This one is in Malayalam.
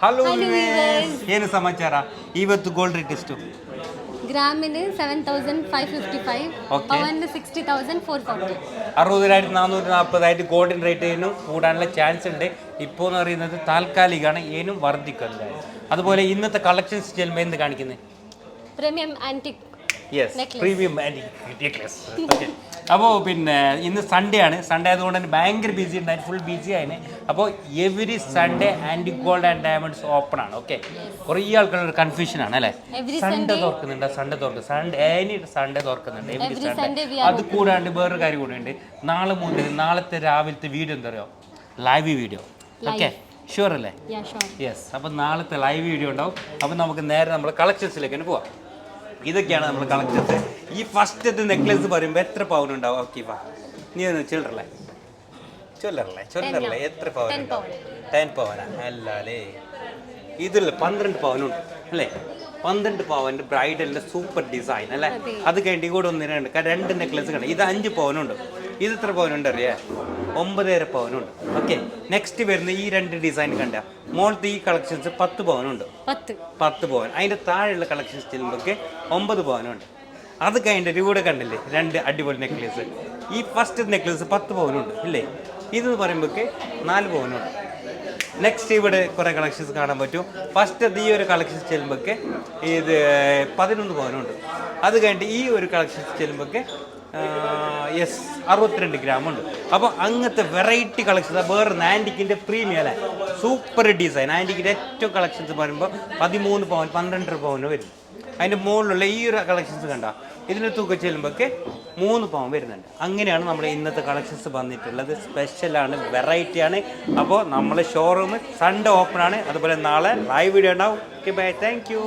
ಹಲೋ ಏನು ಸಮಾಚಾರ? ಇವತ್ತು ಗೋಲ್ಡ್ ರೇಟ್ ಎಷ್ಟು? ഗ്രാമിന് 7555, പവന് 60440. 60,440 ഗോൾഡൻ റേറ്റ് ഏനും കൂടാനുള്ള ചാൻസ് ഉണ്ട്. ഇപ്പോൾ എന്ന് പറയുന്നത് താൽക്കാലികമാണ്, ഏനും വർദ്ധിക്കുന്നത്. അതുപോലെ ഇന്നത്തെ കളക്ഷൻസ് ചെല്ലുമ്പോൾ എന്ത് കാണിക്കുന്നത്? Premium antique yes, premium necklace. Okay, അപ്പോൾ പിന്നെ ഇന്ന് സൺഡേ ആണ്. സൺഡേ ആയതുകൊണ്ട് തന്നെ ഭയങ്കര ബിസി ഉണ്ടായിരുന്നു, ഫുൾ ബിസി ആയിരുന്നു. അപ്പോൾ every Sunday antique gold and diamonds open ആണ്. ഓക്കെ, കുറേ ആൾക്കാരുടെ കൺഫ്യൂഷൻ ആണ് അല്ലേ? സൺഡേ തുറക്കുന്നുണ്ട്, സൺഡേ തുറക്കും, സൺഡേ തുറക്കുന്നുണ്ട് എവരി സൺഡേ. അത് കൂടാണ്ട് വേറൊരു കാര്യം കൂടെ ഉണ്ട്. നാളെ മുതൽ നാളത്തെ രാവിലത്തെ വീഡിയോ എന്താ പറയുക? Live video. ഓക്കെ, ഷുവർ അല്ലേ? യെസ്, അപ്പം നാളത്തെ ലൈവ് വീഡിയോ ഉണ്ടാവും. അപ്പം നമുക്ക് നേരെ നമ്മൾ കളക്ഷൻസിലേക്ക് തന്നെ പോവാം. ഇതൊക്കെയാണ് നമ്മൾ കളക്ഷൻസ്. ഈ ഫസ്റ്റത്തെ നെക്ലസ് പറയുമ്പോൾ എത്ര പവൻ ഉണ്ടാവും? ഓക്കെ, വാ, നീ ഒന്ന് ചില്ലറല്ലേ എത്ര പവൻ? 10 പവനാ? അല്ലേ, ഇതിൽ 12 പവനുണ്ട് അല്ലേ? 12 പവൻ്റെ ബ്രൈഡലിൻ്റെ സൂപ്പർ ഡിസൈൻ അല്ലേ? അത് കഴിഞ്ഞ് കൂടെ രണ്ട് നെക്ലസ് കണ്ട. ഇത് 5 പവനുണ്ട്. ഇത് എത്ര പവനുണ്ട് അറിയാം? 9.5 പവനുണ്ട്. ഓക്കെ, നെക്സ്റ്റ് വരുന്ന ഈ 2 ഡിസൈൻ കണ്ട. മോളത്തെ ഈ കളക്ഷൻസ് 10 പവനുണ്ട്. 10 പവൻ. അതിൻ്റെ താഴെയുള്ള കളക്ഷൻസ് ചെല്ലുമ്പോൾ 9 പവനുണ്ട്. അത് കഴിഞ്ഞിട്ട് ഇവിടെ കണ്ടില്ലേ 2 അടിപൊളി നെക്ലേസ്. ഈ ഫസ്റ്റ് നെക്ലേസ് 10 പവനുണ്ട് ഇല്ലേ? ഇതെന്ന് പറയുമ്പോൾ 4 പവനുണ്ട്. നെക്സ്റ്റ് ഇവിടെ കുറേ കളക്ഷൻസ് കാണാൻ പറ്റും. ഫസ്റ്റ് ഈ ഒരു കളക്ഷൻസ് ചെല്ലുമ്പോൾ ഇത് 11 പവനുണ്ട്. അത് കഴിഞ്ഞിട്ട് ഈ ഒരു കളക്ഷൻസ് ചെല്ലുമ്പോൾ 62 ഗ്രാമുണ്ട്. അപ്പോൾ അങ്ങനത്തെ വെറൈറ്റി കളക്ഷൻസ്. വേറെ ആൻറ്റിക്കിൻ്റെ പ്രീമിയം അല്ലേ, സൂപ്പർ ഡിസൈൻ. ആൻറ്റിക്കിൻ്റെ ഏറ്റവും കളക്ഷൻസ് പറയുമ്പോൾ 13 പവൻ 12 പവന് വരും. അതിൻ്റെ മുകളിലുള്ള ഈ ഒരു കളക്ഷൻസ് കണ്ട, ഇതിന് തൂക്കം ചെല്ലുമ്പോൾ 3 പവൻ വരുന്നുണ്ട്. അങ്ങനെയാണ് നമ്മുടെ ഇന്നത്തെ കളക്ഷൻസ് വന്നിട്ടുള്ളത്. സ്പെഷ്യലാണ്, വെറൈറ്റിയാണ്. അപ്പോൾ നമ്മളെ ഷോറൂം സൺഡേ ഓപ്പൺ ആണ്. അതുപോലെ നാളെ ലൈവ് വീഡിയോ ഉണ്ടാവും. Okay, bye, thank U.